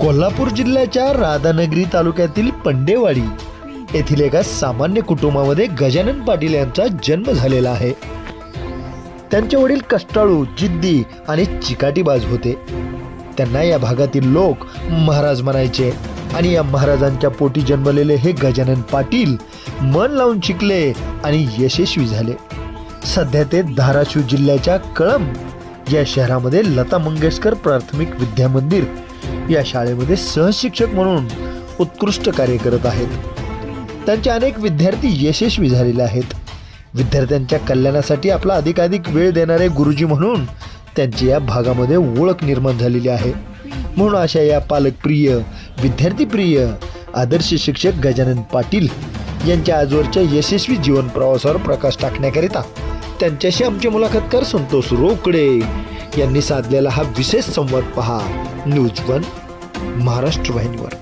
कोल्हापूर जिल्ह्याच्या राधानगरी तालुक्यातील पंडेवाडी येथील एका सामान्य कुटुंबामध्ये गजानन पाटील यांचा जन्म झालेला आहे। त्यांचे वडील कष्टाळू, जिद्दी आणि चिकाटीबाज होते। त्यांना या भागातील लोक महाराज म्हणायचे आणि या महाराजांच्या पोटी जन्मलेले हे गजानन पाटील मन लावून शिकले आणि यशस्वी झाले। सध्या ते धाराशिव जिल्ह्याच्या कळंब या शहरामध्ये लता मंगेशकर प्राथमिक विद्या मंदिर या शाळेमध्ये सहशिक्षक म्हणून उत्कृष्ट कार्य करत आहेत। त्यांचे अनेक विद्यार्थी यशस्वी झालेले आहेत। विद्यार्थ्यांच्या कल्याणासाठी आपला अधिकाधिक वेळ देणारे गुरुजी म्हणून त्यांची या भागामध्ये ओळख निर्माण झालेली आहे। म्हणून अशा या पालकप्रिय, विद्यार्थीप्रिय, आदर्श शिक्षक गजानन पाटील यांच्या आजवरच्या यशस्वी जीवन प्रवासावर प्रकाश टाकण्याकरिता त्यांच्याशी आमचे मुलाखतकार संतोष रोकडे यांनी साधलेला हा विशेष संवाद पहा न्यूज वन महाराष्ट्र वाहिनीवर।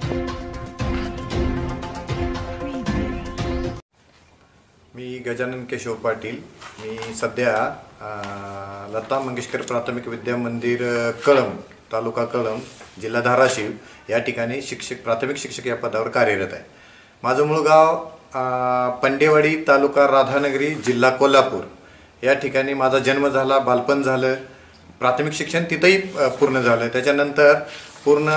मी गजानन केशव पाटील। मी सध्या लता मंगेशकर प्राथमिक विद्या मंदिर कळंब, तालुका कळंब, जिल्हा धाराशिव या ठिकाणी प्राथमिक शिक्षक या पदावर कार्यरत आहे। माझं मूळ गाव पंडेवाडी, तालुका राधानगरी, जिल्हा कोल्हापूर या ठिकाणी माझा जन्म झाला, बालपण झालं, प्राथमिक शिक्षण तिथंही पूर्ण झालं। त्याच्यानंतर पूर्ण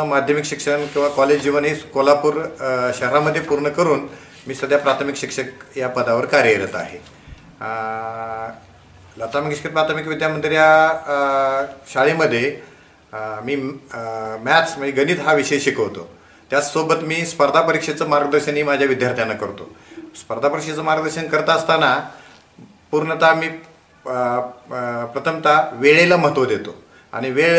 माध्यमिक शिक्षण किंवा कॉलेज जीवन हे कोल्हापूर शहरामध्ये पूर्ण करून मी सध्या प्राथमिक शिक्षक या पदावर कार्यरत आहे। लता मंगेशकर प्राथमिक विद्या मंदिर या शाळेमध्ये मी मॅथ्स म्हणजे गणित हा विषय शिकवतो। त्याचसोबत मी स्पर्धा परीक्षेचं मार्गदर्शनही माझ्या विद्यार्थ्यांना करतो। स्पर्धा परीक्षेचं मार्गदर्शन करत असताना पूर्णतः मी प्रथमतः वेळेला महत्त्व देतो आणि वेळ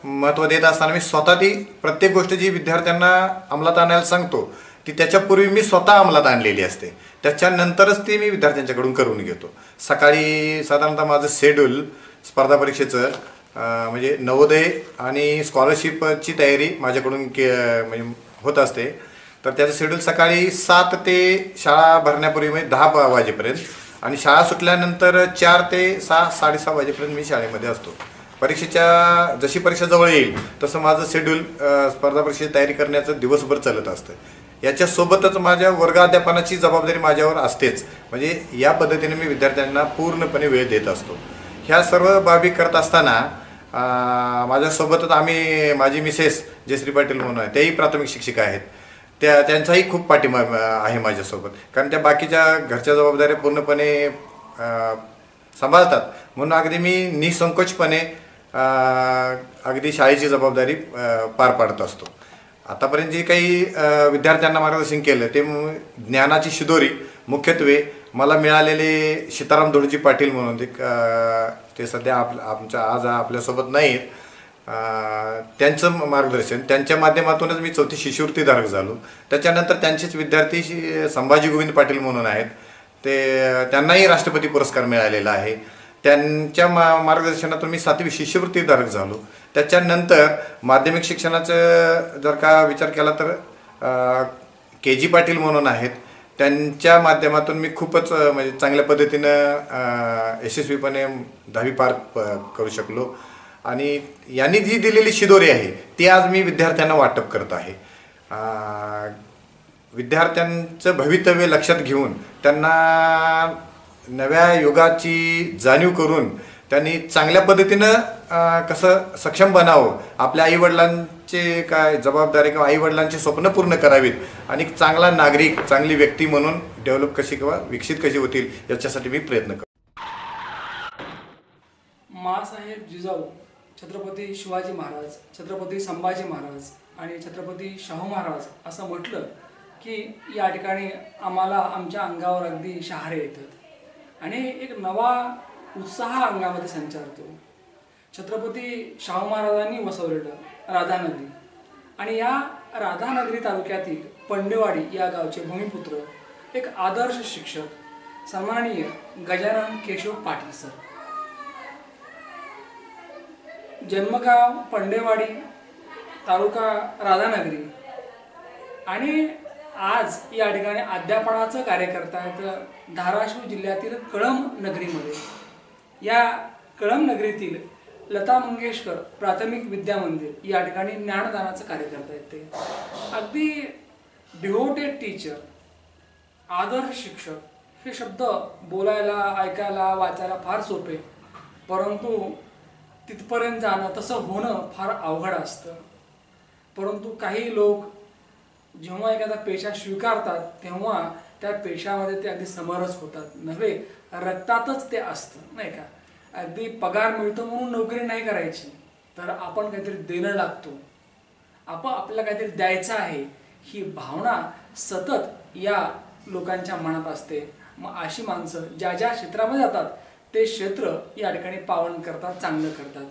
महत्त्व देत असताना मी स्वतः ती प्रत्येक गोष्ट जी विद्यार्थ्यांना अंमलात आणायला सांगतो ती त्याच्यापूर्वी मी स्वतः अंमलात आणलेली असते। त्याच्यानंतरच ती मी विद्यार्थ्यांच्याकडून करून घेतो। सकाळी साधारणतः माझं शेड्यूल स्पर्धा परीक्षेचं म्हणजे नवोदय आणि स्कॉलरशिपची तयारी माझ्याकडून म्हणजे होत असते। तर त्याचं शेड्यूल सकाळी 7 ते शाळा भरण्यापूर्वी म्हणजे 10 वाजेपर्यंत आणि शाळा सुटल्यानंतर 4 ते 6, 6:30 वाजेपर्यंत मी शाळेमध्ये असतो। जशी परीक्षा जवळ येईल तसं माझं शेड्यूल स्पर्धा परीक्षेची तयारी करण्याचं दिवसभर चालत असतं। याच्यासोबतच माझ्या वर्गाध्यापनाची जबाबदारी माझ्यावर असतेच। म्हणजे या पद्धतीने मी विद्यार्थ्यांना पूर्णपणे वेळ देत असतो। ह्या सर्व बाबी करत असताना माझ्यासोबतच माझी मिसेस जयश्री पाटील म्हणून आहे, तेही प्राथमिक शिक्षिका आहेत। त्यांचाही खूप पाठिंबा आहे माझ्यासोबत, कारण त्या बाकीच्या घरच्या जबाबदाऱ्या पूर्णपणे सांभाळतात। म्हणून अगदी मी निसंकोचपणे अगदी शाळेची जबाबदारी पार पाडत असतो। आतापर्यंत जे काही विद्यार्थ्यांना मार्गदर्शन केलं ते ज्ञानाची शिदोरी मुख्यत्वे मला मिळालेले सीताराम धोडजी पाटील म्हणून ते सध्या आज आपल्यासोबत नाहीत। त्यांचं मार्गदर्शन, त्यांच्या माध्यमातूनच मी 4थी शिष्यवृत्तीधारक झालो। त्याच्यानंतर त्यांचेच विद्यार्थी संभाजी गोविंद पाटील म्हणून आहेत, त्यांनाही राष्ट्रपती पुरस्कार मिळालेला आहे। त्यांच्या मार्गदर्शनातून मी 7वी शिष्यवृत्तीधारक झालो। त्याच्यानंतर माध्यमिक शिक्षणाचं जर का विचार केला तर KG पाटील म्हणून आहेत, त्यांच्या माध्यमातून मी खूपच म्हणजे चांगल्या पद्धतीनं यशस्वीपणे 10वी पार करू शकलो आणि यांनी जी दिलेली शिदोरी आहे ती आज मी विद्यार्थ्यांना वाटप करत आहे। विद्यार्थ्यांचं भवितव्य लक्षात घेऊन त्यांना नव्या युगाची जाणीव करून त्यांनी चांगल्या पद्धतीनं कसं सक्षम बनावं, आपल्या आईवडिलांचे काय जबाबदारी किंवा आईवडिलांची स्वप्न पूर्ण करावीत आणि चांगला नागरिक, चांगली व्यक्ती म्हणून डेव्हलप कशी किंवा विकसित कशी होतील याच्यासाठी मी प्रयत्न करतो। माँसाहेब जिजाऊ, छत्रपती शिवाजी महाराज, छत्रपती संभाजी महाराज आणि छत्रपती शाहू महाराज असं म्हटलं की या ठिकाणी आम्हाला आमच्या अंगावर अगदी शहारे येतात आणि एक नवा उत्साह अंगामध्ये संचारतो। छत्रपती शाहू महाराजांनी वसवलेलं राधानगरी आणि या राधानगरी तालुक्यातील पंडेवाडी या गावचे भूमिपुत्र, एक आदर्श शिक्षक सन्माननीय गजानन केशव पाटील सर। जन्मगाव पंडेवाडी, तालुका राधानगरी आणि आज या ठिकाणी अध्यापनाचं कार्य करतायत धाराशिव जिल्ह्यातील कळंब नगरीमध्ये। या कळंब नगरीतील लता मंगेशकर प्राथमिक विद्या मंदिर या ठिकाणी ज्ञानदानाचं कार्य करतायत ते. अगदी डिव्होटेड टीचर, आदर्श शिक्षक हे शब्द बोलायला, ऐकायला, वाचायला फार सोपे, परंतु तिथपर्यंत जाणं, तसं होणं फार अवघड असतं. परंतु काही लोक जेव्हा एखादा पेशा स्वीकारतात तेव्हा त्या पेशामध्ये ते अगदी समरस होतात, नव्हे रक्तातच ते असतं, नाही का. अगदी पगार मिळतो म्हणून नोकरी नाही करायची, तर आपण काहीतरी देणं लागतो, आपल्याला काहीतरी द्यायचं आहे, ही भावना सतत या लोकांच्या मनात असते. मग अशी माणसं ज्या ज्या क्षेत्रामध्ये जातात ते क्षेत्र या ठिकाणी पावन करतात, चांगलं करतात.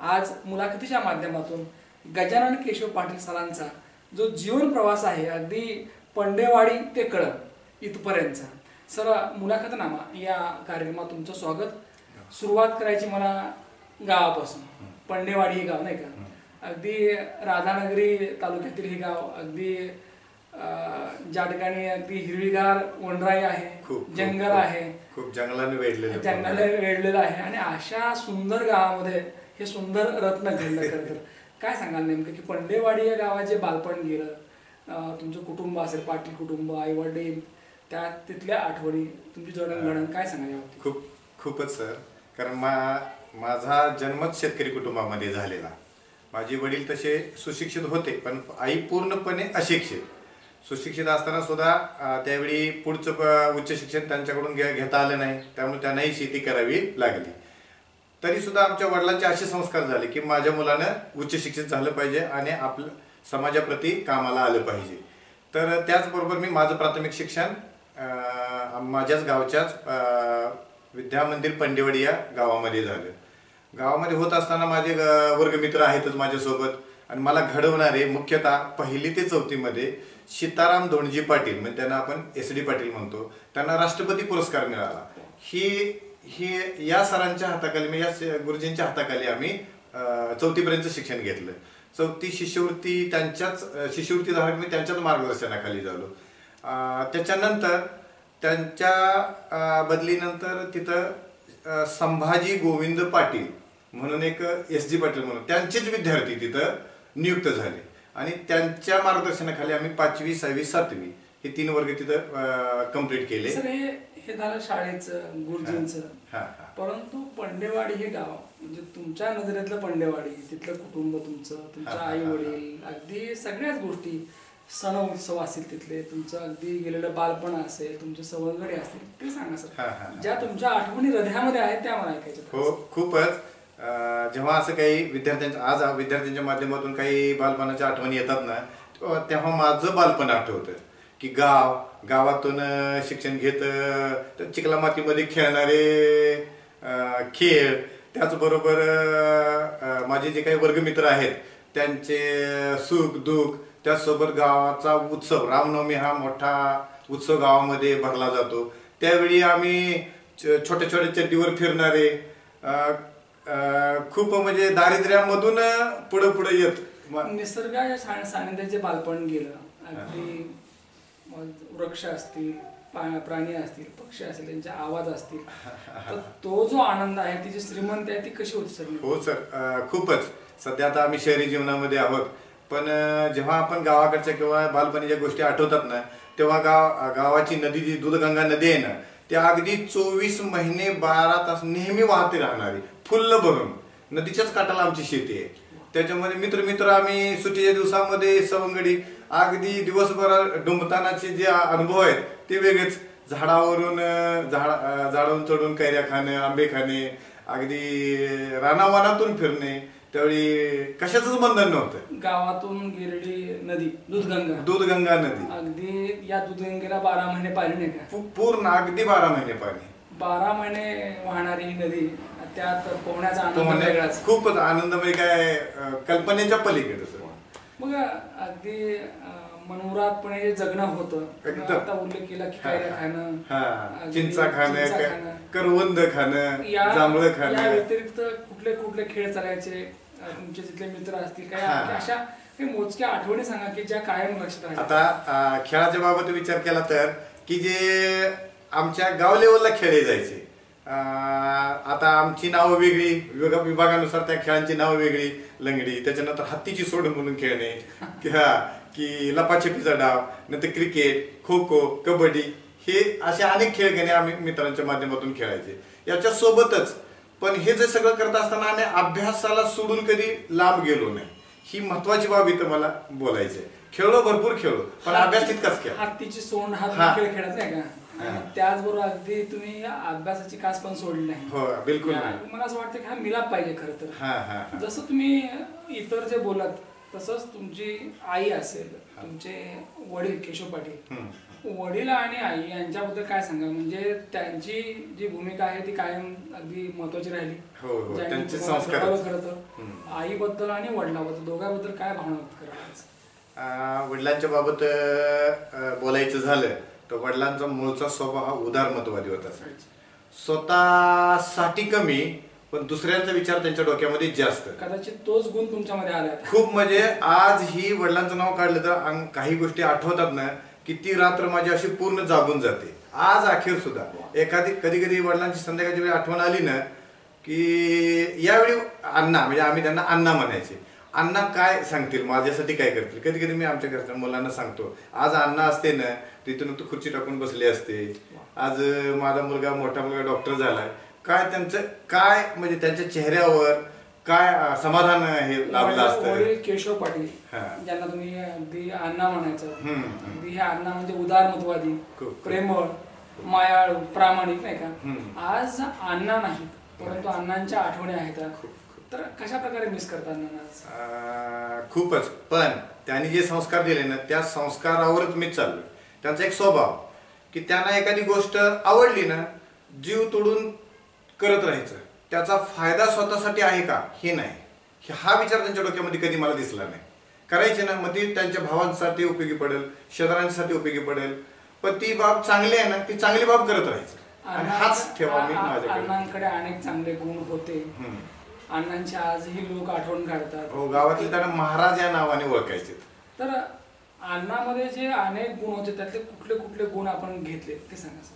आज मुलाखतीच्या माध्यमातून गजानन केशव पाटील सरांचा जो जीवन प्रवास आहे, अगदी पंडेवाडी ते कळंब इथपर्यंतचा. सर, मुलाखतनामा या कार्यक्रमात तुमचं स्वागत. सुरुवात करायची मला गावापासून. पंडेवाडी हे गाव, नाही का, अगदी राधानगरी तालुक्यातील हे गाव, अगदी ज्या ठिकाणी अगदी हिरवीगार वनराई आहे, जंगल आहे, खूप जंगलाने वेढलेलं आहे. आणि अशा सुंदर गावामध्ये हे सुंदर रत्न घडलं. खरं तर काय सांगाल नेमकं की पंडेवाडी या गावात जे बालपण गेलं, तुमचं कुटुंब असेल, पाटील कुटुंब, आई वडील, त्या तिथल्या आठवणी, तुमची जडणघडण, काय सांगाल यावरती? खूपच सर. कारण माझा जन्मच शेतकरी कुटुंबामध्ये झालेला. माझे वडील तसे सुशिक्षित होते, पण आई पूर्णपणे अशिक्षित. सुशिक्षित असताना सुद्धा त्यावेळी पुढचं उच्च शिक्षण त्यांच्याकडून घेता आलं नाही, त्यामुळे त्यांनाही शेती करावी लागली. तरी सुद्धा आमच्या वडिलांचे असे संस्कार झाले की माझ्या मुलानं उच्च शिक्षित झालं पाहिजे आणि आपलं समाजाप्रती कामाला आलं पाहिजे. तर त्याचबरोबर मी माझं प्राथमिक शिक्षण माझ्याच गावच्याच विद्या मंदिर पंडेवाडी या गावामध्ये झालं. गावामध्ये होत असताना माझे वर्गमित्र आहेतच माझ्यासोबत, आणि मला घडवणारे मुख्यतः 1ली ते 4थीमध्ये सीताराम धोंडजी पाटील, म्हणजे त्यांना आपण SD पाटील म्हणतो, त्यांना राष्ट्रपती पुरस्कार मिळाला. ही या सरांच्या हाताखाली, या गुरुजींच्या हाताखाली आम्ही 4थीपर्यंत शिक्षण घेतलं. 4थी शिष्यवृत्ती धारक मी त्यांच्याच मार्गदर्शनाखाली झालो. त्याच्यानंतर त्यांच्या बदलीनंतर तिथं संभाजी गोविंद पाटील म्हणून एक SD पाटील म्हणून त्यांचेच विद्यार्थी तिथं नियुक्त झाले, आणि त्यांच्या मार्गदर्शनाखाली आम्ही 5वी, 6वी, 7वी हे 3 वर्ग तिथं कंप्लीट केले. हे झालं शाळेचं, गुरुजींचं. परंतु पंडेवाडी हे गाव, म्हणजे तुमच्या नजरेतलं पंडेवाडी, तिथलं कुटुंब तुमच्या आई वडील, अगदी सगळ्याच गोष्टी, सण उत्सव असतील तिथले, तुमचं अगदी गेलेलं बालपण असेल, तुमचे सवंगडी असतील, ते सांगा सर. ज्या तुमच्या आठवणी हृदयामध्ये आहेत त्या मला ऐकायच्या. हो, खूपच. जेव्हा असं काही विद्यार्थ्यांच्या माध्यमातून काही बालपणाच्या आठवणी येतात ना, तेव्हा माझं बालपण आठवतं की गावातून शिक्षण घेत चिखला मातीमध्ये खेळणारे खेळ, त्याचबरोबर माझे जे काही वर्गमित्र आहेत त्यांचे सुख दुःख, त्याचसोबत गावाचा उत्सव, रामनवमी हा मोठा उत्सव गावामध्ये भरला जातो. त्यावेळी आम्ही छोट्या छोट्या चड्डीवर फिरणारे, खूप म्हणजे दारिद्र्यामधून पुढे येत निसर्गाच्या सानिध्याचे बालपण गेलं. अगदी वृक्ष असतील, प्राणी असतील, पक्षी असतील, त्यांचे आवाज असतील, तर तो जो आनंद आहे, ती जी श्रीमंत आहे, ती कशी होती सर? हो सर, खूपच. सध्या आता आम्ही शहरी जीवनामध्ये आहोत, पण जेव्हा आपण गावाकडच्या किंवा बालपणीच्या गोष्टी आठवतात ना, तेव्हा गावाची नदी, जी दूधगंगा नदी आहे ना, त्या अगदी 24 महिने 12 तास नेहमी वाहते राहणारी, फुल्ल भरून. नदीच्याच काठाला आमची शेती आहे. त्याच्यामध्ये मित्र आम्ही सुट्टीच्या दिवसामध्ये सवंगडी, अगदी दिवसभर डुंबतानाचे जे अनुभव आहेत ते वेगळेच. झाडावरून चढून कैऱ्या खाणे, आंबे खाणे, अगदी रानावनातून फिरणे. त्यावेळी कशाचंच बंधन नव्हतं. गावातून गेलेली नदी दूधगंगा नदी, अगदी या दूधगंगेला 12 महिने पाणी नाही का? पूर्ण अगदी 12 महिने पाणी, 12 महिने वाहणारी नदी, त्यात पोहण्याचा आनंद वेगळाच, खूपच आनंदमय, काय कल्पनेच्या पलीकडे. मग अगदी मनमुरादपणे जे जगणं होतं, आता उल्लेख केला की कैऱ्या खाणं, चिंचा खाणं, करवंद खाणं, जांभळं खाणं, या व्यतिरिक्त कुठले कुठले खेळ चालायचे, तुमचे तिथले मित्र असतील काय, अशा काही मोजक्या आठवणी सांगा की ज्या कायम लक्षात राहतात. आता खेळाच्या बाबत विचार केला तर, की जे आमच्या गाव लेवलला खेळले जायचे, आता आमची नावं वेगळी, विभागानुसार त्या खेळांची नावं वेगळी. लंगडी, त्याच्यानंतर हत्तीची सोड म्हणून खेळणे, की लपाछपीचा डाव, नंतर क्रिकेट, खो खो, कबड्डी, हे असे अनेक खेळ घेणे आम्ही मित्रांच्या माध्यमातून खेळायचे. याच्या सोबतच पण हे जे सगळं करत असताना आम्ही अभ्यासाला सोडून कधी लांब गेलो नाही. ही महत्वाची बाब इथं मला बोलायची. खेळलो, भरपूर खेळलो, पण अभ्यास तितकाच केला. हत्तीची सोंड हा खेळ खेळायचा आहे का? त्याचबरोबर अगदी तुम्ही अभ्यासाची कास पण सोडली नाही. हो, बिलकुल. मला असं वाटतं की हा मिलाप पाहिजे खरं तर. जसं तुम्ही इतर जे बोलात तसंच तुमची आई असेल, तुमचे वडील केशव पाटील, वडील आणि आई यांच्याबद्दल काय सांगा? म्हणजे त्यांची जी भूमिका आहे ती कायम अगदी महत्वाची राहिली. त्यांचे संस्कार खरं तर आईबद्दल आणि वडिलांबद्दल दोघांबद्दल काय भावना व्यक्त करा? वडिलांच्या बाबत बोलायचं झालं तर वडिलांचा मूळचा स्वभाव हा उदारमतवादी होता. स्वतःसाठी कमी पण दुसऱ्यांचा विचार त्यांच्या डोक्यामध्ये जास्त. कदाचित तोच गुण तुमच्यामध्ये आला खूप. म्हणजे आज ही वडिलांचं नाव काढलं तर काही गोष्टी आठवतात ना की ती रात्र माझी अशी पूर्ण जागून जाते. आज अखेर सुद्धा कधी कधी वडिलांची संध्याकाळची वेळ आठवण आली ना की यावेळी अण्णा, म्हणजे आम्ही त्यांना अण्णा म्हणायचे, अण्णा काय सांगतील, माझ्यासाठी काय करतील. कधी कधी मी आमच्या घरच्या मुलांना सांगतो, आज अण्णा असते ना तिथून तू खुर्ची टाकून बसले असते. आज माझा मोठा मुलगा डॉक्टर झालाय, काय त्यांचं काय म्हणजे त्यांच्या चेहऱ्यावर काय समाधान हे लाभलं असतं. केशव पाटील ज्यांना तुम्ही अगदी अण्णा म्हणायचं, अगदी हे अण्णा म्हणजे उदारमतवादी, प्रेमळ, मायाळू, प्रामाणिक, नाही का? आज अण्णा नाही परंतु अण्णांच्या आठवणी आहेत. तर कशा प्रकारे मिस करतात? खूपच. पण त्यांनी जे संस्कार दिले ना त्या संस्कारावरच मी चाललो. त्यांचा एक स्वभाव की त्यांना एखादी गोष्ट आवडली ना जीव तोडून करत राहायचं. त्याचा फायदा स्वतःसाठी आहे का हे नाही, हा विचार त्यांच्या डोक्यामध्ये कधी मला दिसला नाही. करायचे ना मग ती त्यांच्या भावांसाठी उपयोगी पडेल, शेजाऱ्यांसाठी उपयोगी पडेल, पण ती बाब चांगली आहे ना ती चांगली बाब करत राहायचं. आणि हाच ठेवा मी माझ्याकडे. अण्णांकडे अनेक चांगले गुण होते. अण्णांची आजही लोक आठवण काढतात. हो, गावातले त्यांना महाराज या नावाने ओळखायचे. तर अण्णामध्ये जे अनेक गुण होते त्यातले कुठले कुठले गुण आपण घेतले ते सांगा.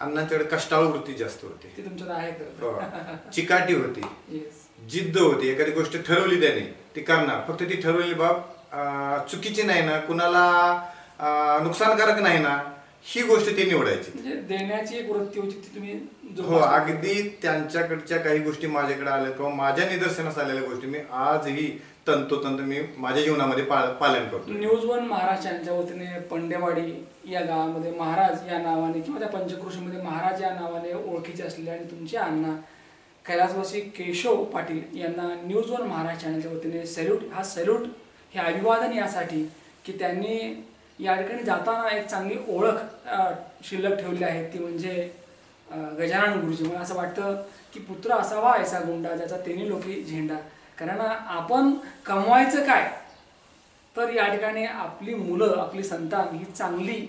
अण्णांच्याकडे कष्टाळू वृत्ती जास्त होती. ती तुमच्यात आहे का? चिकाटी होती, जिद्द होती. एखादी गोष्ट ठरवली त्याने ती करणार. फक्त ती ठरवलेली बाब चुकीची नाही ना, कुणाला नुकसानकारक नाही ना, ही गोष्ट ती निवडायची. म्हणजे देण्याची एक वृत्ती होती ती तुम्ही. हो, अगदी त्यांच्याकडच्या काही गोष्टी माझ्याकडे आल्या किंवा माझ्या निदर्शनास आलेल्या गोष्टी मी आजही तंतोतंत मी माझ्या जीवनामध्ये पालन करतो. न्यूज वन महाराज चॅनलच्या वतीने पंडेवाडी या गावामध्ये महाराज या नावाने किंवा त्या पंचक्रोशीमध्ये महाराज या नावाने ओळखीचे असलेले आणि तुमचे अण्णा कैलासवासी केशव पाटील यांना न्यूज वन महाराज चॅनलच्या वतीने सॅल्यूट हे अभिवादन यासाठी की त्यांनी या ठिकाणी जाताना एक चांगली ओळख शिल्लक ठेवली आहे, ती म्हणजे गजानन गुरुजी. मला असं वाटतं की पुत्र असावा ऐसा गुंडा ज्याचा तिन्ही लोकी झेंडा. कारण आपण कमवायचं काय तर या ठिकाणी आपली मुलं, आपली संतान ही चांगली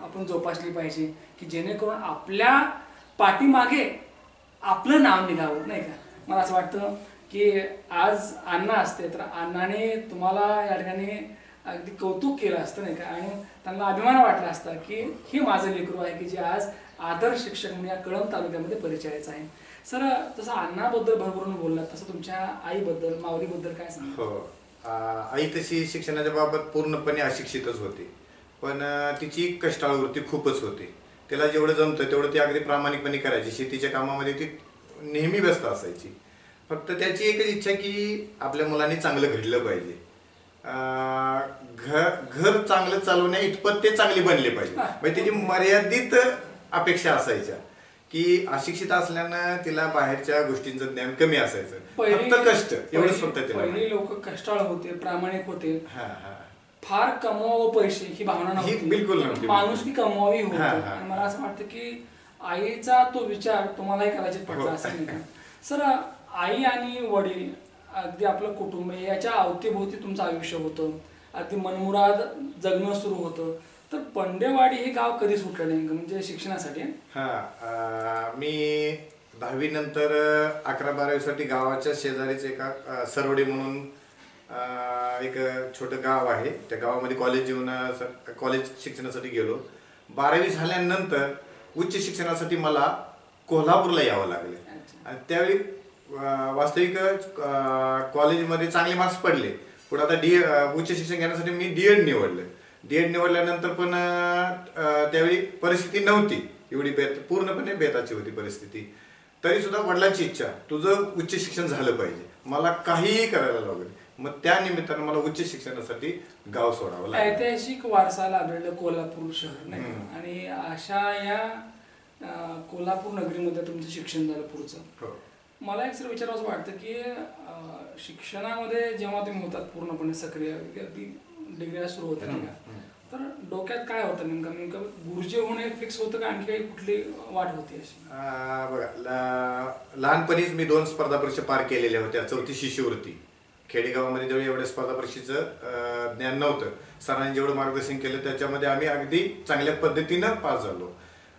आपण जोपासली पाहिजे की जेणेकरून आपल्या पाठीमागे आपलं नाव निघावं, नाही का? मला असं वाटतं की आज अण्णा असते तर अण्णाने तुम्हाला या ठिकाणी अगदी कौतुक केलं असतं, नाही का? आणि त्यांना अभिमान वाटला असता की हे माझं लेकरू आहे की जे आज आदर्श शिक्षक म्हणून या कळंब तालुक्यामध्ये परिचयाचं आहे. सर, तसं अण्णाबद्दल भरभरून बोललात तसं तुमच्या आईबद्दल, माऊलीबद्दल काय सांगा? हो, आई तशी शिक्षणाच्या बाबत पूर्णपणे अशिक्षितच होती, पण तिची कष्टाळू वृत्ती खूपच होती. तिला जेवढं जमतं तेवढं ती अगदी प्रामाणिकपणे करायची. शेतीच्या कामामध्ये ती नेहमी व्यस्त असायची. फक्त त्याची एकच इच्छा की आपल्या मुलांनी चांगलं घडलं पाहिजे. घर चांगलं चालवण्या इतपत ते चांगले बनले पाहिजे. म्हणजे त्याची मर्यादित अपेक्षा असायच्या की अशिक्षित असल्यानं तिला बाहेरच्या गोष्टींचं ज्ञान कमी असायचं. फक्त कष्ट एवढंच फक्त. पहिली लोक कष्टाळू होते, प्रामाणिक होते. फार कमवावं पैसे ही भावना नव्हती, बिलकुल नव्हती. माणुसकी कमवावी होती. आणि मला असं वाटतं की आईचा तो विचार तुम्हालाही कदाचित पडला असेल, नाही का? सर, आई आणि वडील अगदी आपलं कुटुंब याच्या अवतीभोवती तुमचं आयुष्य होतं, अगदी मनमुराद जगणं सुरू होतं. तर पंडेवाडी हे गाव कधी सुटलं नेमकं म्हणजे शिक्षणासाठी? मी 10वी नंतर 11-12वीसाठी गावाच्या शेजारीच एका सरवडी म्हणून एक छोटं गाव आहे, त्या गावामध्ये कॉलेज शिक्षणासाठी गेलो. 12वी झाल्यानंतर उच्च शिक्षणासाठी मला कोल्हापूरला यावं लागले. अच्छा. आणि त्यावेळी वास्तविक कॉलेजमध्ये चांगले मार्क्स पडले. पुढे आता उच्च शिक्षण घेण्यासाठी मी डीएड निवडलं. डीएड निवडल्यानंतर पण त्यावेळी परिस्थिती नव्हती एवढी पूर्णपणे बेताची होती परिस्थिती. तरी सुद्धा वडिलांची इच्छा, तुझं उच्च शिक्षण झालं पाहिजे, मला काहीही करायला लागेल. मग त्या निमित्तानं मला उच्च शिक्षणासाठी गाव सोडावं लागलं. ऐतिहासिक वारसा लाभलेलं कोल्हापूर शहर नाही का? आणि अशा या कोल्हापूर नगरीमध्ये तुमचं शिक्षण झालं पुढचं. हो. मला एक सर विचारावं असं वाटतं की शिक्षणामध्ये जेव्हा तुम्ही होतात पूर्णपणे सक्रिय, अगदी डिग्र्या सुरू होत्या नाही का, तर डोक्यात काय होतं नेमकं गुरुजी होणे फिक्स होतं का आणखी काही कुठली वाट होती अशी? बघा, लहानपणीच मी 2 स्पर्धा परीक्षा पार केलेल्या होत्या. 4थी शिष्यवृत्ती चेडेगावामध्ये जेवढं एवढ्या स्पर्धा परीक्षेचं ज्ञान नव्हतं. सरांनी जेवढं मार्गदर्शन केलं त्याच्यामध्ये आम्ही अगदी चांगल्या पद्धतीनं पास झालो.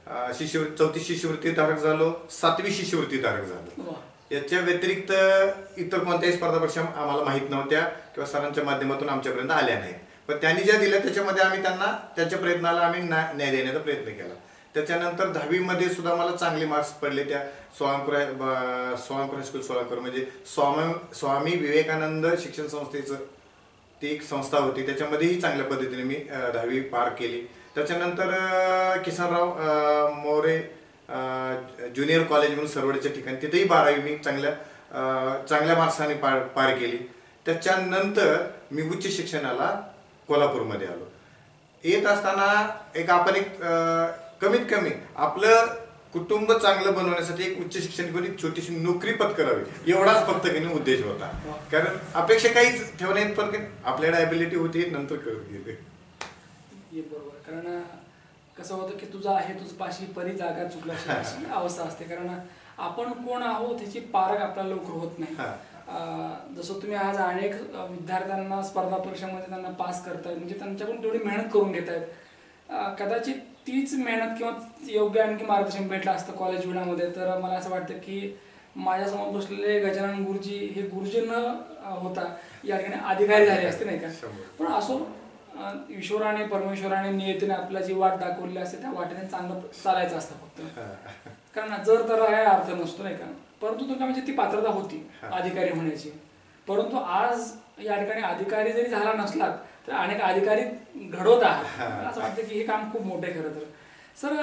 4थी शिष्यवृत्ती धारक झालो, 7वी शिष्यवृत्ती धारक झालो. याच्या व्यतिरिक्त इतर कोणत्याही स्पर्धा परीक्षा आम्हाला माहीत नव्हत्या किंवा सरांच्या माध्यमातून आमच्यापर्यंत आल्या नाहीत. पण त्यांनी ज्या दिल्या त्याच्यामध्ये आम्ही त्यांना त्यांच्या प्रयत्नाला आम्ही न्याय देण्याचा प्रयत्न केला. त्याच्यानंतर 10वीमध्ये सुद्धा मला चांगले मार्क्स पडले. त्या सोळांपूर हायस्कूल सोळांपूर म्हणजे स्वामी विवेकानंद शिक्षण संस्थेचं ती एक संस्था होती, त्याच्यामध्येही चांगल्या पद्धतीने मी 10वी पार केली. त्याच्यानंतर किसनराव मोरे ज्युनियर कॉलेज म्हणून सरवडच्या ठिकाणी तिथेही 12वी मी चांगल्या मार्क्साने पार केली. त्याच्यानंतर मी उच्च शिक्षणाला कोल्हापूरमध्ये आलो. येत असताना आपण कमीत कमी आपलं कुटुंब चांगलं बनवण्यासाठी एक उच्च शिक्षण घेऊन एक छोटीशी नोकरी पत्करावी एवढाच फक्त उद्देश होता. कारण अपेक्षा काहीच ठेवण्यात पण आपल्याकडे ॲबिलिटी होती, नंतर करत गेले. बरोबर. कारण कसं होतं की तुझं आहे तुझं पाशी परी जागा चुकल्याची अशी अवस्था असते. कारण आपण कोण आहोत ह्याची पारख आपल्याला लवकर होत नाही. जसं तुम्ही आज अनेक विद्यार्थ्यांना स्पर्धा परीक्षांमध्ये त्यांना पास करतायत, म्हणजे त्यांच्याकडून तेवढी मेहनत करून घेतायत. कदाचित तीच मेहनत किंवा योग्य आणखी मार्गदर्शन भेटलं असतं कॉलेज जीवनामध्ये तर मला असं वाटतं की माझ्यासमोर बसलेले गजानन गुरुजी हे गुरुजी न होता या ठिकाणी अधिकारी झाले असते नाही का. पण असो, ईश्वराने परमेश्वराने नियतीने आपला जी वाट दाखवलेली असते त्या वाटेने चांगलं चालायचं असतं फक्त. कारण जर तर काय अर्थ नसतो नाही का. परंतु तुमच्या म्हणजे ती पात्रता होती अधिकारी होण्याची. परंतु आज या ठिकाणी अधिकारी जरी झाला नसलात तर अनेक अधिकारी घडवत आहात. असं वाटतं की हे काम खूप मोठे खरं तर. सर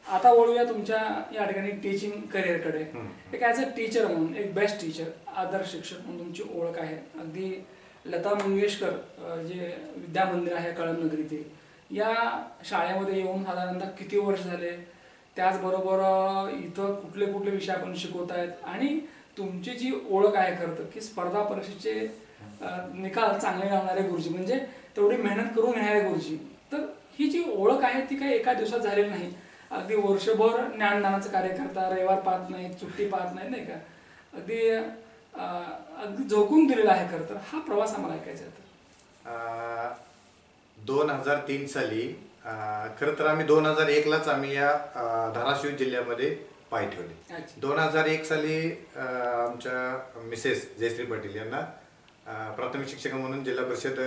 आता वळूया तुमच्या या ठिकाणी टीचिंग करिअरकडे. एक ॲज अ टीचर म्हणून, एक बेस्ट टीचर, आदर्श शिक्षक म्हणून तुमची ओळख आहे. अगदी लता मंगेशकर जे विद्या मंदिर आहे कळमनगरीतील या शाळेमध्ये येऊन साधारणतः किती वर्ष झाले, त्याचबरोबर इथं कुठले कुठले विषय आपण शिकवत आहेत आणि तुमची जी ओळख आहे खरं तर की स्पर्धा परीक्षेचे निकाल चांगले लावणारे गुरुजी, म्हणजे तेवढी मेहनत करून येणारे गुरुजी. तर ही जी ओळख आहे ती काही एका दिवसात झालेली नाही. अगदी वर्षभर ज्ञानदानाचं कार्य करता, रविवार पाहत नाहीत, सुट्टी पाहत नाहीत नाही का. अगदी झोकून दिलेला आहे खरं तर. हा प्रवास आम्हाला ऐकायचा आहे. 2003 साली खरं तर आम्ही 2001लाच आम्ही या धाराशिव जिल्ह्यामध्ये पाय ठेवले. 2001 साली आमच्या मिसेस जयश्री पाटील यांना प्राथमिक शिक्षक म्हणून जिल्हा परिषद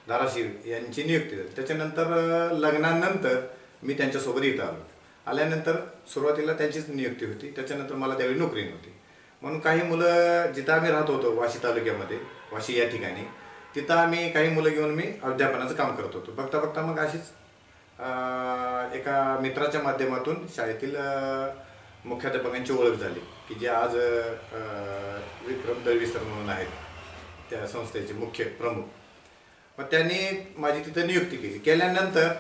धाराशिव यांची नियुक्ती झाली. त्याच्यानंतर लग्नानंतर मी त्यांच्यासोबत इथं आलो. आल्यानंतर सुरुवातीला त्यांचीच नियुक्ती होती. त्याच्यानंतर मला त्यावेळी नोकरी नव्हती म्हणून काही मुलं जिथं आम्ही राहत होतो वाशी तालुक्यामध्ये, वाशी या ठिकाणी, तिथं आम्ही काही मुलं घेऊन मी अध्यापनाचं काम करत होतो. बघता बघता मग अशीच एका मित्राच्या माध्यमातून शाळेतील मुख्याध्यापकांची ओळख झाली की जे आज विक्रम दळवी सर म्हणून आहेत त्या संस्थेचे मुख्य प्रमुख. मग त्यांनी माझी तिथं नियुक्ती केली. केल्यानंतर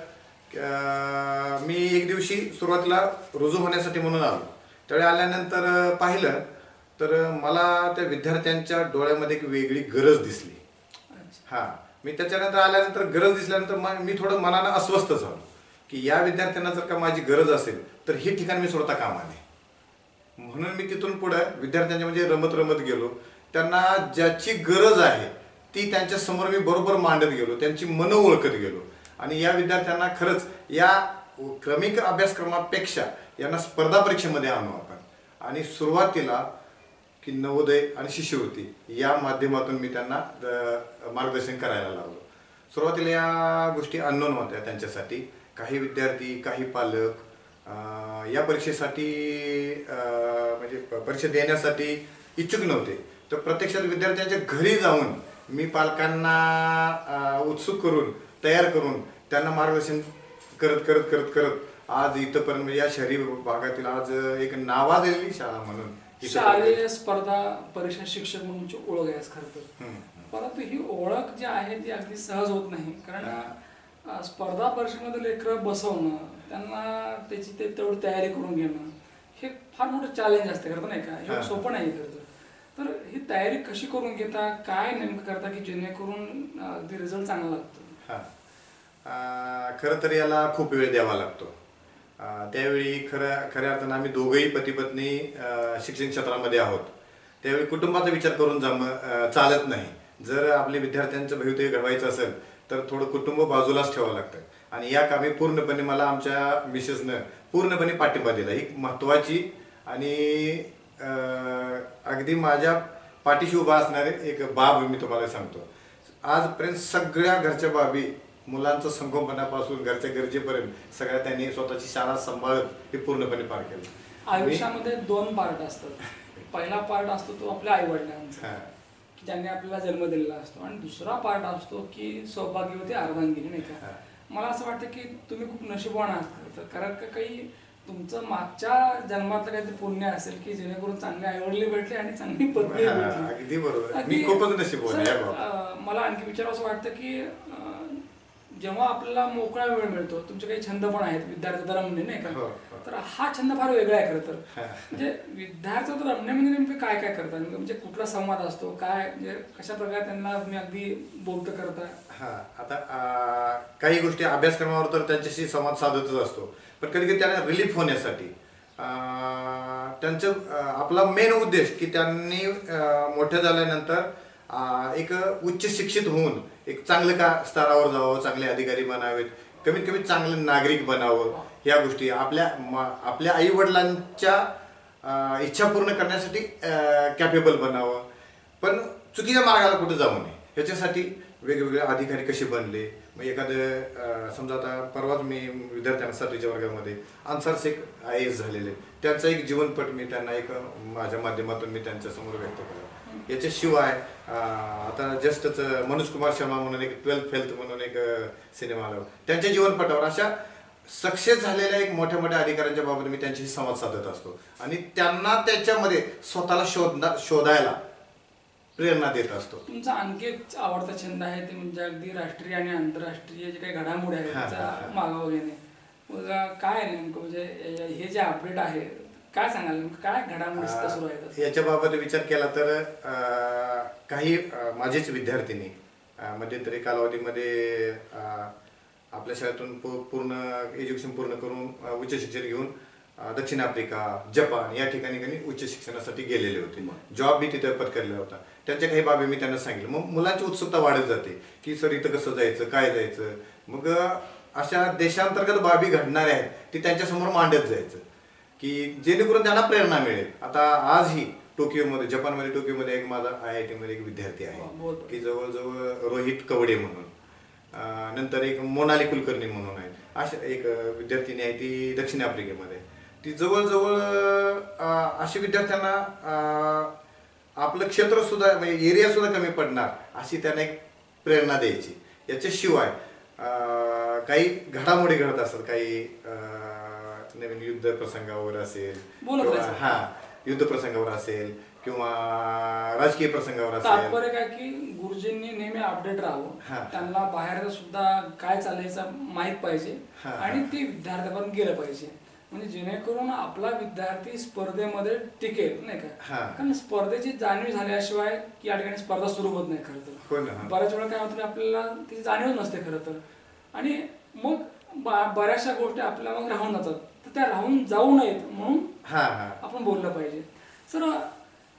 मी एक दिवशी सुरुवातीला रुजू होण्यासाठी म्हणून आलो. त्यावेळी आल्यानंतर पाहिलं तर मला त्या विद्यार्थ्यांच्या डोळ्यामध्ये एक वेगळी गरज दिसली. मी त्याच्यानंतर आल्यानंतर गरज दिसल्यानंतर मी थोडं मनानं अस्वस्थ झालो की या विद्यार्थ्यांना जर का माझी गरज असेल तर हे ठिकाण मी सोडता कामा नये. म्हणून मी तिथून पुढं विद्यार्थ्यांच्या म्हणजे रमत गेलो. त्यांना ज्याची गरज आहे ती त्यांच्या समोर मी बरोबर मांडत गेलो, त्यांची मनं ओळखत गेलो. आणि या विद्यार्थ्यांना खरंच या क्रमिक अभ्यासक्रमापेक्षा यांना स्पर्धा परीक्षेमध्ये आणू आपण. आणि सुरुवातीला की नवोदय आणि शिष्यवृत्ती या माध्यमातून मी त्यांना मार्गदर्शन करायला लागलो. सुरुवातीला या गोष्टी अननोन होत्या त्यांच्यासाठी. काही विद्यार्थी, काही पालक या परीक्षेसाठी म्हणजे परीक्षा देण्यासाठी इच्छुक नव्हते, तर प्रत्यक्षात विद्यार्थ्यांच्या घरी जाऊन मी पालकांना उत्सुक करून तयार करून त्यांना मार्गदर्शन करत करत करत करत आज इथंपर्यंत म्हणजे या शहरी भागातील आज एक नावाजलेली शाळा म्हणून इथं शालेय स्पर्धा परीक्षा शिक्षक म्हणूनची ओळख आहे खरं तर. परंतु ही ओळख जी आहे ती अगदी सहज होत नाही, कारण स्पर्धा परीक्षेमध्ये लेकरं बसवणं, त्यांना त्याची तेवढी तयारी करून घेणं हे फार मोठं चॅलेंज असते खरं तर, नाही का? हे सोपं नाही खरं तर ही तयारी कशी करून घेता, काय नेमकं करता की जेणेकरून अगदी रिझल्ट चांगला लागतो? खरं तर याला खूप वेळ द्यावा लागतो. त्यावेळी खऱ्या अर्थानं आम्ही दोघंही पती पत्नी शिक्षण क्षेत्रामध्ये आहोत. त्यावेळी कुटुंबाचा विचार करून चालत नाही. जर आपल्या विद्यार्थ्यांचं भवितव्य घडवायचं असेल तर थोडं कुटुंब बाजूलाच ठेवावं लागतं, आणि या कामी पूर्णपणे मला आमच्या मिसेसनं पूर्णपणे पाठिंबा दिला. ही महत्त्वाची आणि अगदी माझ्या पाठीशी उभा असणारे एक बाब मी तुम्हाला सांगतो. आजपर्यंत सगळ्या घरच्या बाबी, मुलांचं संगोपनापासून घरच्या गरजेपर्यंत सगळ्या त्यांनी स्वतःची शाळा सांभाळत हे पूर्णपणे पार केलं. आयुष्यामध्ये 2 पार्ट असतात. पहिला पार्ट असतो तो आपल्या आई वडिलांचा, की ज्यांनी आपल्याला जन्म दिलेला असतो, आणि दुसरा पार्ट असतो की सौभाग्यवती अर्धांगिनी, नाही का? मला असं वाटतं की तुम्ही खूप नशीबवान आहात, कारण का काही तुमचं मागच्या जन्मातलं काहीतरी पुण्य असेल की जेणेकरून चांगले आईवडील भेटले आणि चांगली पत्नी भेटली. अगदी बरोबर, मी खूपच नशीबवान आहे. मला आणखी विचारावं असं वाटतं की जेव्हा आपल्याला मोकळा वेळ मिळतो, तुमचे काही छंद पण आहेत विद्यार्थ्याचा रमणे, नाही का? तर हा छंद फार वेगळा आहे खरं तर. म्हणजे विद्यार्थ्याचा रमणे म्हणजे नेमकं काय काय करतात, म्हणजे कुठला संवाद असतो, काय म्हणजे कशा प्रकारे त्यांना तुम्ही अगदी बोलतं करता? आता काही गोष्टी अभ्यासक्रमावर तर त्यांच्याशी संवाद साधतच असतो, पण कधी कधी त्यांना रिलीफ होण्यासाठी त्यांचं आपला मेन उद्देश की त्यांनी मोठं झाल्यानंतर एक उच्च शिक्षित होऊन एक चांगलं स्तरावर जावं, चांगले अधिकारी बनावेत, कमीत कमी चांगलं नागरिक बनावं. या गोष्टी आपल्या आई वडिलांच्या इच्छा पूर्ण करण्यासाठी कॅपेबल बनावं, पण चुकीच्या मार्गाला कुठे जाऊ नये. ह्याच्यासाठी वेगवेगळे अधिकारी कसे बनले. मग एखादं समजा आता परवाच मी विद्यार्थ्यांना 7वीच्या वर्गामध्ये अन्सार शेख IAS झालेले, त्यांचा एक जीवनपट मी त्यांना एक माझ्या माध्यमातून मी त्यांच्यासमोर व्यक्त केला. याच्याशिवाय आता जस्टच मनोज कुमार शर्मा म्हणून एक 12th फेल म्हणून एक सिनेमा आला, त्यांच्या जीवनपटावर अशा सक्सेस झालेल्या एक मोठ्या मोठ्या अधिकाऱ्यांच्या बाबत मी त्यांच्याशी संवाद साधत असतो, आणि त्यांना त्याच्यामध्ये स्वतःला शोधायला प्रेरणा देत असतो. तुमचा आणखी एक आवडता छंद आहे ते म्हणजे अगदी राष्ट्रीय आणि आंतरराष्ट्रीय जे काही घडामोडी आहेत त्याचा मागोवा घेणे. मग काय नेमकं म्हणजे हे जे अपडेट आहे, काय सांगाल नेमकं काय घडामोडी सुरू आहेत याच्याबाबत विचार केला तर काही माझेच विद्यार्थिनी मध्यंतरी कालावधीमध्ये आपल्या शाळेतून पूर्ण एज्युकेशन पूर्ण करून उच्च शिक्षण घेऊन दक्षिण आफ्रिका, जपान या ठिकाणी उच्च शिक्षणासाठी गेलेले होते. जॉब बी तिथे पत्करलेला होता. त्यांच्या काही बाबी मी त्यांना सांगितलं. मग मुलांची उत्सुकता वाढत जाते की सर इथं कसं जायचं, काय जायचं. मग अशा देशांतर्गत बाबी घडणाऱ्या आहेत ती त्यांच्यासमोर मांडत जायचं की जेणेकरून त्यांना प्रेरणा मिळेल. आता आजही टोकियोमध्ये, जपानमध्ये टोकियोमध्ये एक माझा IIT मध्ये एक विद्यार्थी आहे की जवळजवळ रोहित कवडे म्हणून, नंतर एक मोनाली कुलकर्णी म्हणून आहे, अशा एक विद्यार्थिनी आहे ती दक्षिण आफ्रिकेमध्ये. ती जवळजवळ अशा विद्यार्थ्यांना आपलं क्षेत्र सुद्धा म्हणजे एरिया सुद्धा कमी पडणार अशी त्यांना एक प्रेरणा द्यायची. याच्याशिवाय काही घडामोडी घडत असतात, काही नवीन युद्ध प्रसंगावर असेल किंवा युद्ध प्रसंगावर असेल किंवा राजकीय प्रसंगावर असेल. तात्पर्य काय की गुरुजींनी नेहमी अपडेट राहावं, त्यांना बाहेर सुद्धा काय चालायचं माहित पाहिजे आणि ते विद्यार्थ्यापर्यंत गेलं पाहिजे, म्हणजे जेणेकरून आपला विद्यार्थी स्पर्धेमध्ये टिकेल, नाही का? कारण स्पर्धेची जाणीव झाल्याशिवाय की या ठिकाणी स्पर्धा सुरू होत नाही खरं तर. बऱ्याच वेळा काय होतं आपल्याला त्याची जाणीव नसते खरं तर, आणि मग बऱ्याचशा गोष्टी आपल्या मग राहून जातात. तर त्या राहून जाऊ नयेत म्हणून आपण बोललं पाहिजे. सर,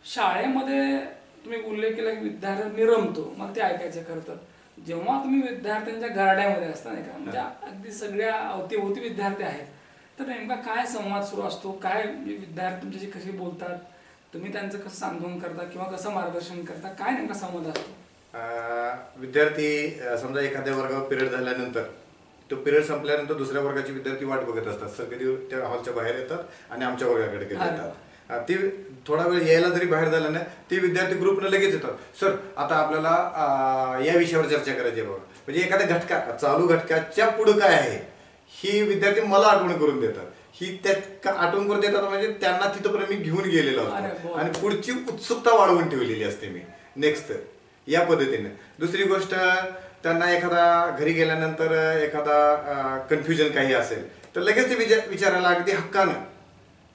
शाळेमध्ये तुम्ही उल्लेख केला की विद्यार्थ्यांनी रमतो, मग ते ऐकायचं खरं तर. जेव्हा तुम्ही विद्यार्थ्यांच्या गारड्यामध्ये असता, नाही का, म्हणजे अगदी सगळ्या अवतीभोवती विद्यार्थी आहेत, तर नेमका काय संवाद सुरू असतो, काय विद्यार्थी तुमच्याशी कशी बोलतात, तुम्ही त्यांचं कसं सांत्वन करता किंवा कसं मार्गदर्शन करता, काय नेमका संवाद असतो? विद्यार्थी समजा एखाद्या वर्गावर पिरियड झाल्यानंतर तो पिरियड संपल्यानंतर दुसऱ्या वर्गाचे विद्यार्थी वाट बघत असतात, सर कधी त्या हॉलच्या बाहेर येतात आणि आमच्या वर्गाकडे कधी येतात. ते थोडा वेळ यायला जरी बाहेर झाला ना, ते विद्यार्थी ग्रुपनं लगेच येतात, सर आता आपल्याला या विषयावर चर्चा करायची आहे बाबा. म्हणजे एखाद्या चालू घटकाच्या पुढं काय आहे ही विद्यार्थी मला आठवण करून देतात. ही त्यात आठवण करून देतात म्हणजे त्यांना तिथपर्यंत मी घेऊन गेलेलो असतो आणि पुढची उत्सुकता वाढवून ठेवलेली असते मी नेक्स्ट या पद्धतीने. दुसरी गोष्ट, त्यांना एखादा घरी गेल्यानंतर एखादा कन्फ्युजन काही असेल तर लगेच ते विचारायला अगदी हक्कानं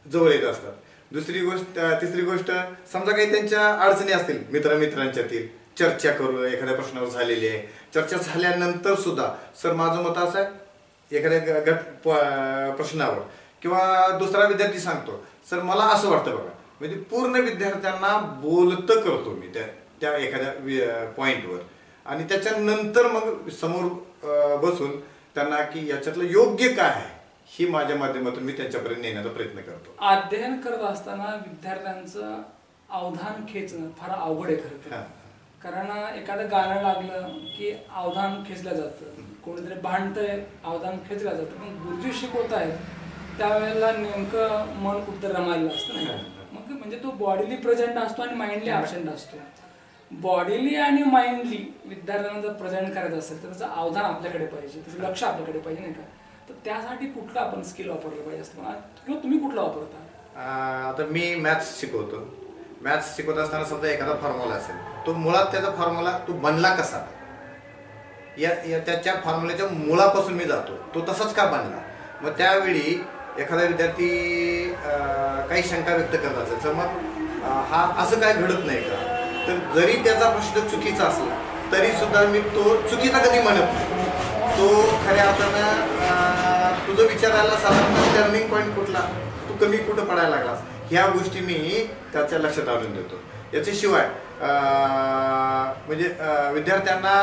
जवळ येत असतात. तिसरी गोष्ट, समजा काही त्यांच्या अडचणी असतील मित्रांच्यातील, चर्चा करू एखाद्या प्रश्नावर झालेली आहे, चर्चा झाल्यानंतर सुद्धा सर माझं मत असं आहे एखाद्या प्रश्नावर, किंवा दुसरा विद्यार्थी सांगतो सर मला असं वाटतं बघा. म्हणजे पूर्ण विद्यार्थ्यांना बोलतं करतो मी त्या एखाद्या पॉइंटवर आणि त्याच्यानंतर मग समोर बसून त्यांना की याच्यातलं योग्य काय आहे ही माझ्या माध्यमातून मी त्यांच्यापर्यंत नेण्याचा प्रयत्न करतो. अध्ययन करत असताना विद्यार्थ्यांचं अवधान खेचणं फार अवघड आहे खरं. कारण एखादं गाणं लागलं की अवधान खेचलं जातं, कोणीतरी भांडतंय अवधान खेचलं जातं, पण गुरुजी शिकवत आहेत त्यावेळेला नेमकं मन कुठं रमायला असतं नाही. मग म्हणजे तो बॉडीली प्रेझेंट असतो आणि माइंडली ॲबसेंट असतो. बॉडीली आणि माइंडली विद्यार्थ्यांना जर प्रेझेंट करायचं असेल तर त्याचं अवधान आपल्याकडे पाहिजे, त्याचं लक्ष आपल्याकडे पाहिजे नाही का. तर त्यासाठी कुठलं आपण स्किल वापरलं पाहिजे असतं किंवा तुम्ही कुठलं वापरता? आता मी मॅथ्स शिकवतो. मॅथ्स शिकवत असताना समजा एखादा फॉर्म्युला असेल, तो मुळात त्याचा फॉर्म्युला तो बनला कसा त्याच्या फॉर्म्युल्याच्या मुळापासून मी जातो, तो तसाच का बनला. मग त्यावेळी एखादा विद्यार्थी काही शंका व्यक्त करत असेल तर मग हा असं काय घडत नाही का, तर जरी त्याचा प्रश्न चुकीचा असला तरी सुद्धा मी तो चुकीचा कधी म्हणत नाही. तो खऱ्या अर्थानं तुझं विचारायला साधारण टर्निंग पॉईंट कुठला, तू कमी कुठं पडायला लागलास, ह्या गोष्टी मी त्याच्या लक्षात आणून देतो. याच्याशिवाय म्हणजे विद्यार्थ्यांना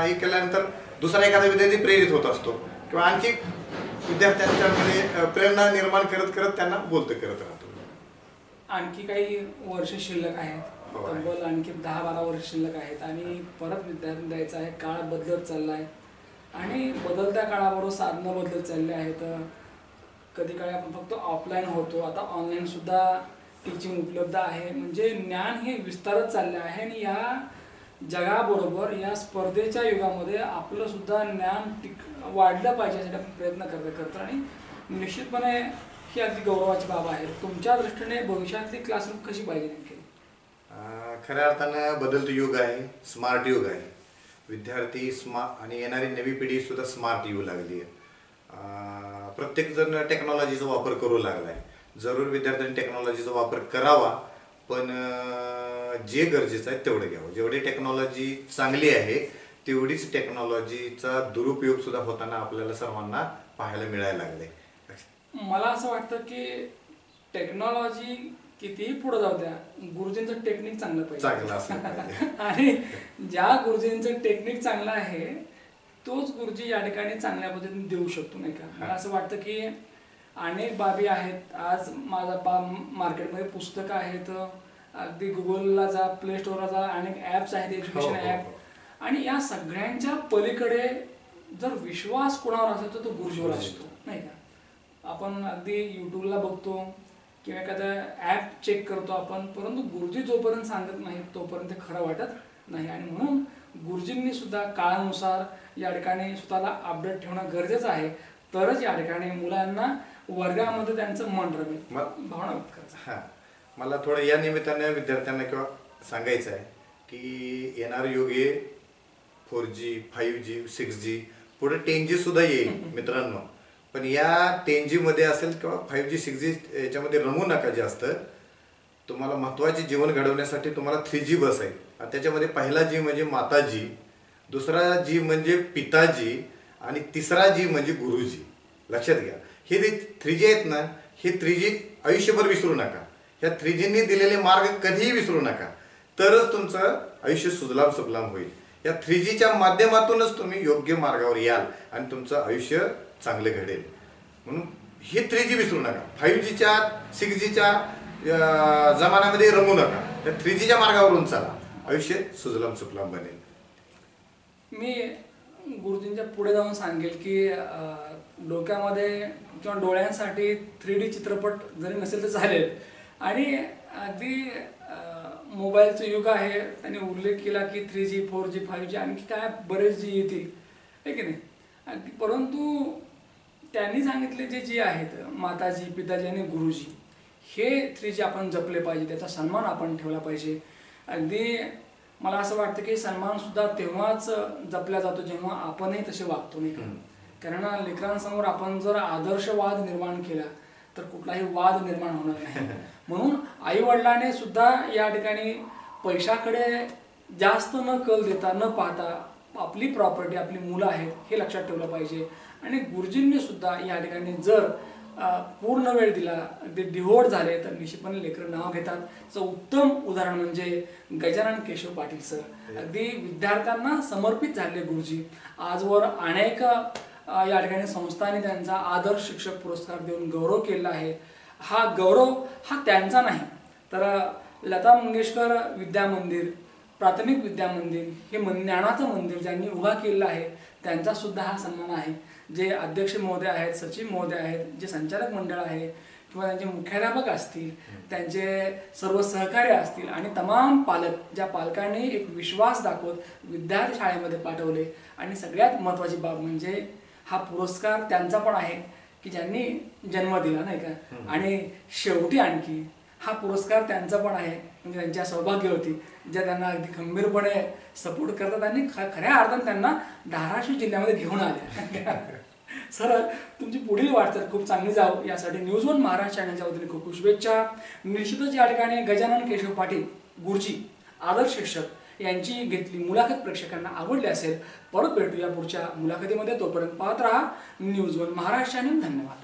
हे केल्यानंतर दुसरा एखादा विद्यार्थी प्रेरित होत असतो किंवा आणखी विद्यार्थ्यांच्यामध्ये प्रेरणा निर्माण करत करत त्यांना बोलतं करत राहतो. आणखी काही वर्ष शिल्लक आहेत, तब्बल आणखी 10-12 वर्ष शिल्लक आहेत आणि परत विद्यार्थी द्यायचा आहे. काळ बदलत चालला आहे आणि बदलत्या काळाबरोबर साधनं बदलत चालली आहेत. कधी काळी आपण फक्त ऑफलाईन होतो, आता ऑनलाईन सुद्धा टीचिंग उपलब्ध आहे. म्हणजे ज्ञान हे विस्तारत चालले आहे आणि या जगाबरोबर या स्पर्धेच्या युगामध्ये आपलं सुद्धा ज्ञान वाढलं पाहिजे यासाठी आपण प्रयत्न करतो आणि निश्चितपणे ही अगदी गौरवाची बाब आहे. तुमच्या दृष्टीने भविष्यातली क्लासरूम कशी पाहिजे नेमकी? खऱ्या अर्थानं बदलतं युग आहे, स्मार्ट युग आहे. विद्यार्थी आणि येणारी नवी पिढी सुद्धा स्मार्ट येऊ लागली आहे. प्रत्येकजण टेक्नॉलॉजीचा वापर करू लागला आहे. जरूर विद्यार्थ्यांनी टेक्नॉलॉजीचा वापर करावा, पण जे गरजेचं आहे तेवढं घ्यावं. जेवढी टेक्नॉलॉजी चांगली आहे तेवढीच टेक्नॉलॉजीचा दुरुपयोग सुद्धा होताना आपल्याला सर्वांना पाहायला मिळायला लागले. मला असं वाटतं की टेक्नॉलॉजी कितीही पुढे जाऊ द्या, गुरुजींचं टेक्निक चांगलं पाहिजे. आणि ज्या गुरुजींचं टेक्निक चांगलं आहे तोच गुरुजी या ठिकाणी चांगल्या पद्धतीने देऊ शकतो नाही का. मला असं वाटतं की अनेक बाबी आहेत. आज माझा मार्केटमध्ये पुस्तकं आहेत, अगदी गुगलला जा, प्ले स्टोरला जा, अनेक ॲप्स आहेत, एज्युकेशन ॲप, आणि या सगळ्यांच्या पलीकडे जर विश्वास कोणावर असेल तर तो गुरुजीवर असतो नाही का. आपण अगदी यूट्यूबला बघतो किंवा एखादं ॲप चेक करतो आपण, परंतु गुरुजी जोपर्यंत सांगत नाही तोपर्यंत खरं वाटत नाही. आणि म्हणून गुरुजींनी सुद्धा काळानुसार या ठिकाणी स्वतःला अपडेट ठेवणं गरजेचं आहे, तरच या ठिकाणी मुलांना वर्गामध्ये त्यांचं मन रमेल, भावना व्यक्त करायचं. मला थोडं या निमित्ताने विद्यार्थ्यांना किंवा सांगायचं आहे की येणारं युग हे 4G, 5G, 6G, पुढे 10G सुद्धा येईल मित्रांनो. पण या 10G मध्ये असेल किंवा 5G, 6G याच्यामध्ये रमू नका जास्त. तुम्हाला महत्त्वाचे जीवन घडवण्यासाठी तुम्हाला 3G बस आहे. आणि त्याच्यामध्ये पहिला G म्हणजे माताजी, दुसरा G म्हणजे पिताजी आणि तिसरा G म्हणजे गुरुजी. लक्षात घ्या, हे जे 3G आहेत ना, हे 3G आयुष्यभर विसरू नका. ह्या 3Gनी दिलेले मार्ग कधीही विसरू नका, तरच तुमचं आयुष्य सुजलाम सुफलाम होईल. या 3Gच्या माध्यमातूनच तुम्ही योग्य मार्गावर याल आणि तुमचं आयुष्य चांगले घडेल. म्हणून हे 3G विसरू नका. 5Gच्या 6Gच्या जमान्यामध्ये रमू नका. या 3Gच्या मार्गावरून चला, आयुष्य सुजलाम सुफलाम बनेल. मी गुरुजींच्या पुढे जाऊन सांगेल की डोक्यामध्ये किंवा डोळ्यांसाठी 3D चित्रपट जरी नसेल तर चालेल. आणि अगदी मोबाईलचं युग आहे, त्यांनी उल्लेख केला की 3G 4G 5G आणखी काय बरेच जी येतील, आहे की नाही. अगदी परंतु त्यांनी सांगितले जे आहेत माताजी, पिताजी आणि गुरुजी, हे 3G आपण जपले पाहिजे, त्याचा सन्मान आपण ठेवला पाहिजे. अगदी मला असं वाटतं की सन्मान सुद्धा तेव्हाच जपला जातो जेव्हा आपणही तसे वागतो, नाही का. कारण लेकरांसमोर आपण जर आदर्शवाद निर्माण केला तर कुठलाही वाद निर्माण होणार नाही. म्हणून आई वडिलांनी सुद्धा या ठिकाणी पैशाकडे जास्त न कल देता, न पाहता आपली प्रॉपर्टी, आपली मुलं आहेत हे लक्षात ठेवलं पाहिजे. आणि गुरुजींनी सुद्धा या ठिकाणी जर पूर्ण वेळ दिला, अगदी डिव्होट झाले तर निश्चितपणे लेकरं नाव घेतात. चं उत्तम उदाहरण म्हणजे गजानन केशव पाटील सर. अगदी विद्यार्थ्यांना समर्पित झालेले गुरुजी. आजवर अनेक या ठिकाणी संस्थांनी त्यांचा आदर्श शिक्षक पुरस्कार देऊन गौरव केला आहे. हा गौरव हा त्यांचा नाही तर लता मंगेशकर विद्या मंदिर, प्राथमिक विद्या मंदिर, हे ज्ञानाचं मंदिर ज्यांनी उभा केलेलं आहे त्यांचा सुद्धा हा सन्मान आहे. जे अध्यक्ष महोदय आहेत, सचिव महोदय आहेत, जे संचालक मंडळ आहे किंवा त्यांचे मुख्याध्यापक असतील, त्यांचे सर्व सहकारी असतील आणि तमाम पालक, ज्या पालकांनी एक विश्वास दाखवत विद्यार्थी शाळेमध्ये पाठवले. आणि सगळ्यात महत्त्वाची बाब म्हणजे हा पुरस्कार त्यांचा पण आहे की ज्यांनी जन्म दिला, नाही का. आणि शेवटी आणखी हा पुरस्कार त्यांचा पण आहे म्हणजे त्यांच्या सौभाग्यवती ज्या त्यांना अगदी खंबीरपणे सपोर्ट करतात आणि खऱ्या अर्थाने त्यांना धाराशिव जिल्ह्यामध्ये घेऊन आले. सर, तुमची पुढील वाटचाल खूप चांगली जाऊ यासाठी न्यूज वन महाराष्ट्र चॅनलच्या वतीने खूप खूप शुभेच्छा. निश्चितच या ठिकाणी गजानन केशव पाटील गुरुजी, आदर्श शिक्षक यांची घेतली मुलाखत प्रेक्षकांना आवडली असेल. परत भेटूया पुढच्या मुलाखतीमध्ये. तोपर्यंत पाहत राहा न्यूज वन महाराष्ट्र चॅनल. धन्यवाद.